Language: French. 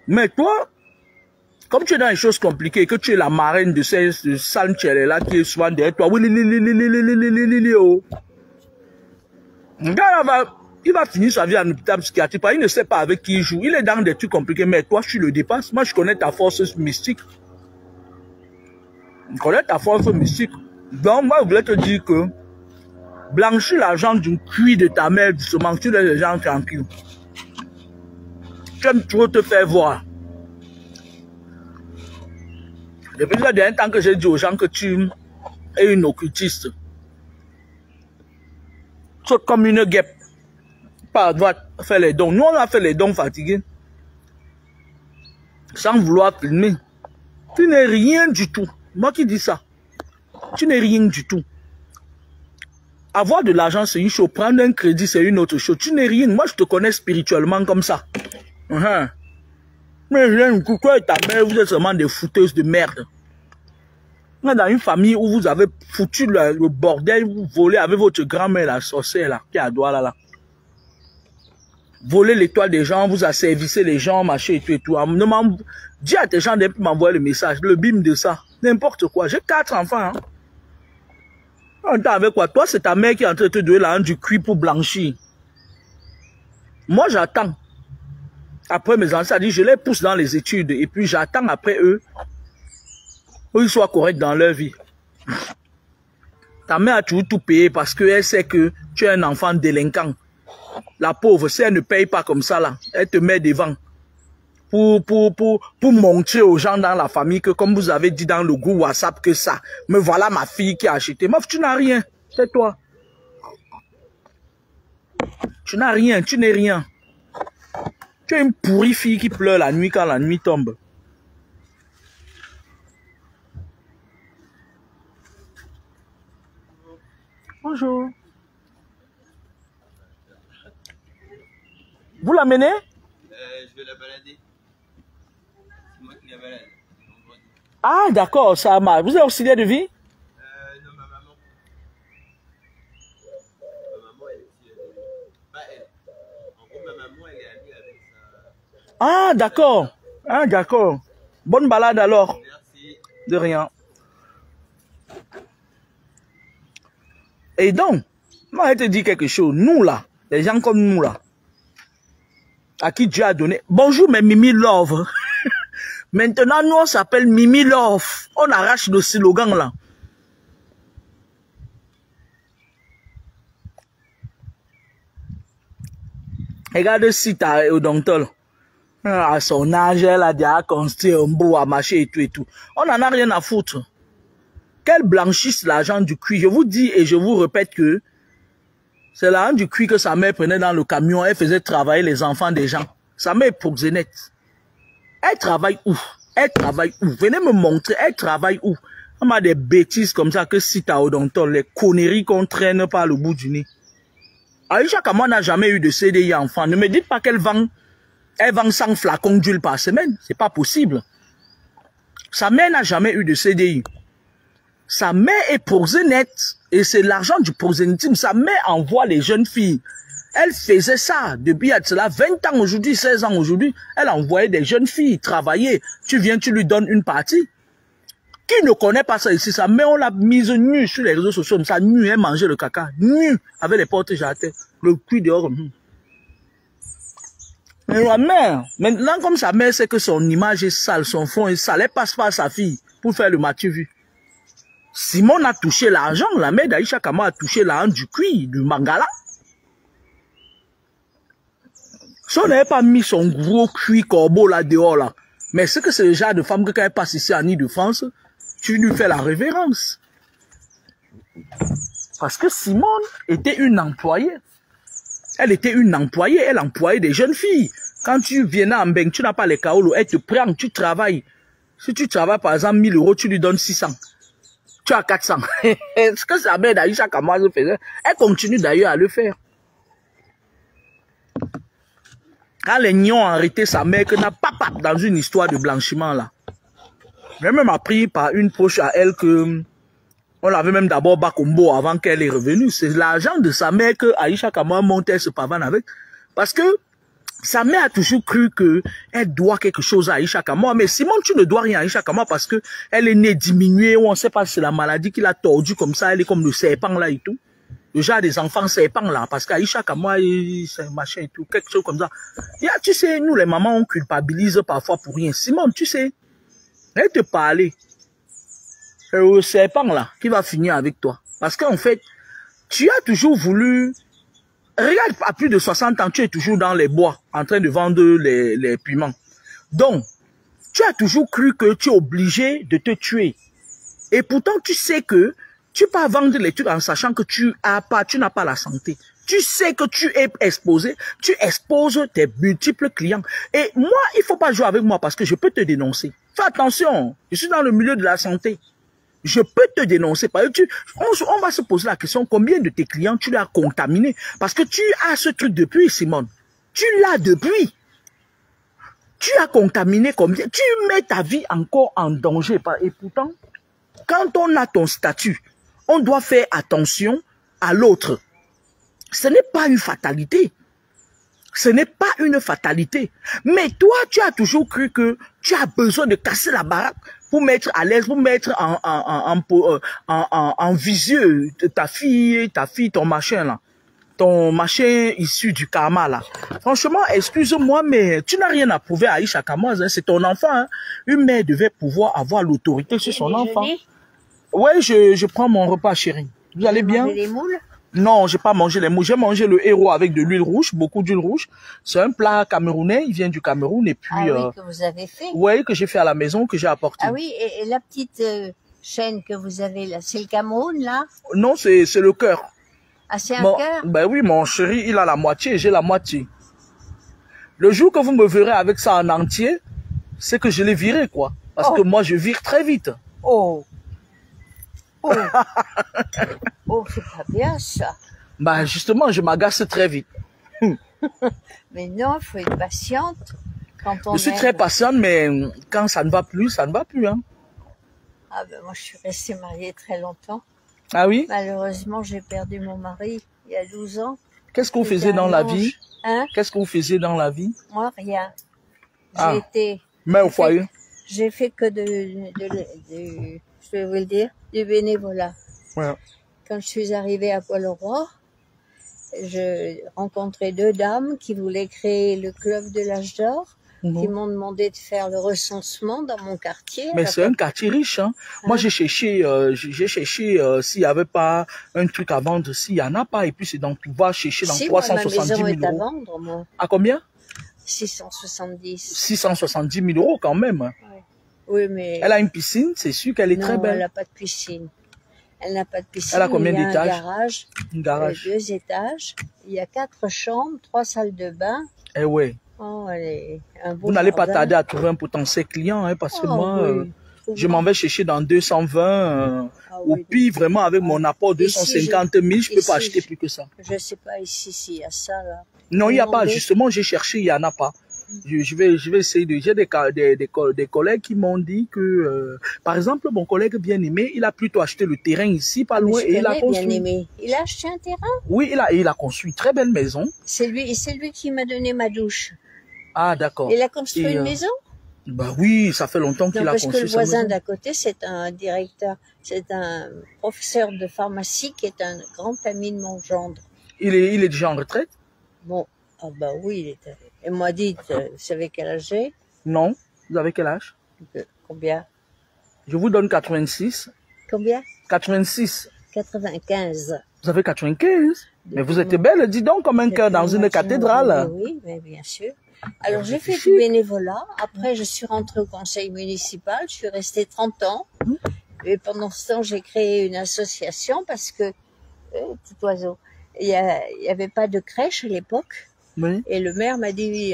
Mais toi, comme tu es dans les choses compliquées, que tu es la marraine de ces Sanchez-là qui est souvent derrière toi, il va finir sa vie en hôpital psychiatrique. Il ne sait pas avec qui il joue. Il est dans des trucs compliqués, mais toi, tu le dépasses. Moi, je connais ta force mystique. Je connais ta force mystique. Donc, moi, je voulais te dire que blanchir l'argent d'une cuisse de ta mère, justement, tu laisses les gens tranquilles. Tu aimes trop te faire voir. Depuis le dernier temps que j'ai dit aux gens que tu es une occultiste. Tu es comme une guêpe. Par droite, faire les dons. Nous, on a fait les dons fatigués. Sans vouloir filmer. Tu n'es rien du tout. Moi qui dis ça. Tu n'es rien du tout. Avoir de l'argent, c'est une chose. Prendre un crédit, c'est une autre chose. Tu n'es rien. Moi, je te connais spirituellement comme ça. Mais rien, toi et ta mère, vous êtes seulement des fouteuses de merde. On est dans une famille où vous avez foutu le bordel, vous volez avec votre grand-mère, la sorcière, là, qui est à Douala, là. Voler l'étoile des gens, vous asservissez les gens, machin et tout et tout. Dis à tes gens de m'envoyer le message, le bim de ça. N'importe quoi. J'ai 4 enfants. On t'a avec quoi? Toi, c'est ta mère qui est en train de te donner l'argent du cuir pour blanchir. Moi, j'attends. Après mes enfants, je les pousse dans les études. Et puis, j'attends après eux. Ils soient corrects dans leur vie. Ta mère a toujours tout payé parce qu'elle sait que tu es un enfant délinquant. La pauvre, si elle ne paye pas comme ça, là, elle te met devant. Pour montrer aux gens dans la famille que, comme vous avez dit dans le groupe WhatsApp, que ça, mais voilà ma fille qui a acheté. Meuf, tu n'as rien. C'est toi. Tu n'as rien, tu n'es rien. Tu es une pourrie fille qui pleure la nuit quand la nuit tombe. Bonjour. Vous l'amenez? Je vais la balader. C'est moi qui la balade. Ah, d'accord, ça marche. Vous êtes auxiliaire de vie? Non, ma maman. Ma maman, elle est auxiliaire de vie. Pas elle. En gros, ma maman, elle est amie avec sa... Ah, d'accord. Ah, d'accord. Bonne balade alors. Merci. De rien. Et donc, moi, je te dis quelque chose. Nous, là, les gens comme nous, là, à qui Dieu a donné... Bonjour, mes Mimi Love. Maintenant, nous, on s'appelle Mimi Love. On arrache le slogan, là. Regarde si t'as Odontol. À son âge, elle a déjà construit un beau à marcher et tout et tout. On n'en a rien à foutre. Qu'elle blanchisse l'argent du cuir. Je vous dis et je vous répète que c'est l'argent du cuir que sa mère prenait dans le camion. Elle faisait travailler les enfants des gens. Sa mère est proxénète. Elle travaille où? Elle travaille où? Venez me montrer. Elle travaille où? On a des bêtises comme ça que si t'as Odontol, les conneries qu'on traîne par le bout du nez. Aïcha Kama n'a jamais eu de CDI enfant. Ne me dites pas qu'elle vend 100 flacons d'huile par semaine. C'est pas possible. Sa mère n'a jamais eu de CDI. Sa mère est proxénète. Et c'est l'argent du proxénétisme. Sa mère envoie les jeunes filles. Elle faisait ça depuis cela 20 ans aujourd'hui, 16 ans aujourd'hui. Elle envoyait des jeunes filles travailler. Tu viens, tu lui donnes une partie. Qui ne connaît pas ça ici? Sa mère, on l'a mise nue sur les réseaux sociaux. Ça, nue, elle mangeait le caca. Nue, avec les portes jatées. Le cul dehors. Mais la mère, maintenant comme sa mère sait que son image est sale, son fond est sale, elle passe par sa fille pour faire le matu vu. Simon a touché l'argent, la mère d'Aïcha Kama a touché l'argent du cuir, du mangala. Si on n'avait pas mis son gros cuir corbeau là dehors là, mais c'est que c'est le genre de femme que quand elle passe ici en Ile-de-France, tu lui fais la révérence. Parce que Simone était une employée. Elle était une employée, elle employait des jeunes filles. Quand tu viens en Beng, tu n'as pas les kaolo, elle te prend, tu travailles. Si tu travailles par exemple 1000 €, tu lui donnes 600. Tu as 400. Ce que sa mère d'Aïcha Kama faisait, elle continue d'ailleurs à le faire. Quand les nions ont arrêté sa mère, que n'a pas dans une histoire de blanchiment là. J'ai même appris par une proche à elle que on l'avait même d'abord Bakombo avant qu'elle est revenue. C'est l'argent de sa mère que Aïcha Kama montait ce pavane avec. Parce que Sa mère a toujours cru qu'elle doit quelque chose à Aïcha Kamwa. Mais Simone, tu ne dois rien à Aïcha Kamwa parce que elle est née diminuée ou on ne sait pas si c'est la maladie qui l'a tordue comme ça. Elle est comme le serpent là et tout. Le genre des enfants serpents là. Parce qu'Aïcha Kamwa, c'est un machin et tout. Quelque chose comme ça. Tu sais, nous les mamans, on culpabilise parfois pour rien. Simone, tu sais, elle te parlait. Le serpent là qui va finir avec toi. Parce qu'en fait, tu as toujours voulu... Regarde, à plus de 60 ans, tu es toujours dans les bois, en train de vendre les piments. Donc, tu as toujours cru que tu es obligé de te tuer. Et pourtant, tu sais que tu peux pas vendre les trucs en sachant que tu n'as pas la santé. Tu sais que tu es exposé, tu exposes tes multiples clients. Et moi, il faut pas jouer avec moi parce que je peux te dénoncer. Fais attention, je suis dans le milieu de la santé. Je peux te dénoncer. On va se poser la question, combien de tes clients tu l'as contaminé? Parce que tu as ce truc depuis, Simone. Tu l'as depuis. Tu as contaminé combien? Tu mets ta vie encore en danger. Et pourtant, quand on a ton statut, on doit faire attention à l'autre. Ce n'est pas une fatalité. Ce n'est pas une fatalité. Mais toi, tu as toujours cru que tu as besoin de casser la baraque pour mettre à l'aise, pour mettre en visieux ta fille, ton machin là. Ton machin issu du karma là. Franchement, excuse-moi, mais tu n'as rien à prouver à Aïcha Kamwa. Hein, c'est ton enfant. Hein. Une mère devait pouvoir avoir l'autorité sur son enfant. Oui, je prends mon repas, chérie. Vous allez bien? Les moules? Non, j'ai pas mangé les moules. J'ai mangé le héros avec de l'huile rouge, beaucoup d'huile rouge. C'est un plat camerounais, il vient du Cameroun. Et puis, oui, que vous avez fait? Oui, que j'ai fait à la maison, que j'ai apporté. Ah oui, et la petite chaîne que vous avez là, c'est le Cameroun là? Non, c'est le cœur. Ah, c'est un cœur? Ben oui, mon chéri, il a la moitié, j'ai la moitié. Le jour que vous me verrez avec ça en entier, c'est que je l'ai viré, quoi. Parce que moi, je vire très vite. Oh! Oh, oh, c'est pas bien ça. Bah justement, je m'agace très vite. Mais non, il faut être patiente. Quand on je suis très patiente, mais quand ça ne va plus, ça ne va plus. Hein. Ah ben moi, je suis restée mariée très longtemps. Ah oui? Malheureusement, j'ai perdu mon mari il y a 12 ans. Qu'est-ce que vous faisiez dans la vie? Hein? Qu'est-ce que vous faisiez dans la vie? Moi, rien. J'ai été... Mais au foyer? J'ai fait que je vais vous le dire, du bénévolat. Ouais. Quand je suis arrivée à Poil-au-Roi, je rencontrais 2 dames qui voulaient créer le club de l'âge d'or, qui m'ont demandé de faire le recensement dans mon quartier. Mais c'est un quartier riche. Hein. Moi, j'ai cherché s'il n'y avait pas un truc à vendre, s'il n'y en a pas. Et puis, c'est donc tu vas chercher dans 370 000 euros. Ma maison est à vendre, moi. À combien? 670. 670 000 euros quand même. Ouais. Oui, mais... Elle a une piscine, c'est sûr qu'elle est très belle. Non, elle n'a pas de piscine. Elle n'a pas de piscine. Elle a combien d'étages? Un garage. 2 étages. Il y a 4 chambres, 3 salles de bain. Eh ouais. Oh, elle est un beau Vous n'allez pas jardin. tarder à trouver un potentiel client, hein, parce que moi, oui, je m'en vais chercher dans 220, ou pire, vraiment, avec mon apport 250 000, je peux pas acheter plus que ça. Je sais pas ici s'il y a ça, là. Non, il n'y a pas. Justement, j'ai cherché, il n'y en a pas. Je vais essayer de... J'ai des collègues qui m'ont dit que, par exemple, mon collègue bien-aimé, il a plutôt acheté le terrain ici, pas loin, et il a construit. Bien-aimé. Il a acheté un terrain? Oui, il a construit une très belle maison. C'est lui qui m'a donné ma douche. Ah, d'accord. Il a construit une maison? Bah oui, ça fait longtemps qu'il a construit sa maison. Parce que le voisin d'à côté, c'est un directeur, c'est un professeur de pharmacie qui est un grand ami de mon gendre. Il est déjà en retraite? Bon, ah bah oui, il était... Et moi, dites, vous savez quel âge j'ai? Non. Vous avez quel âge? Combien? Je vous donne 86. Combien? 86. 95. Vous avez 95? Mais vous êtes belle, dis donc, comme un cœur dans une cathédrale. Oui, mais bien sûr. Alors, j'ai fait du bénévolat. Après, je suis rentrée au conseil municipal. Je suis restée 30 ans. Et pendant ce temps, j'ai créé une association parce que, petit oiseau, il y avait pas de crèche à l'époque. Oui. Et le maire m'a dit,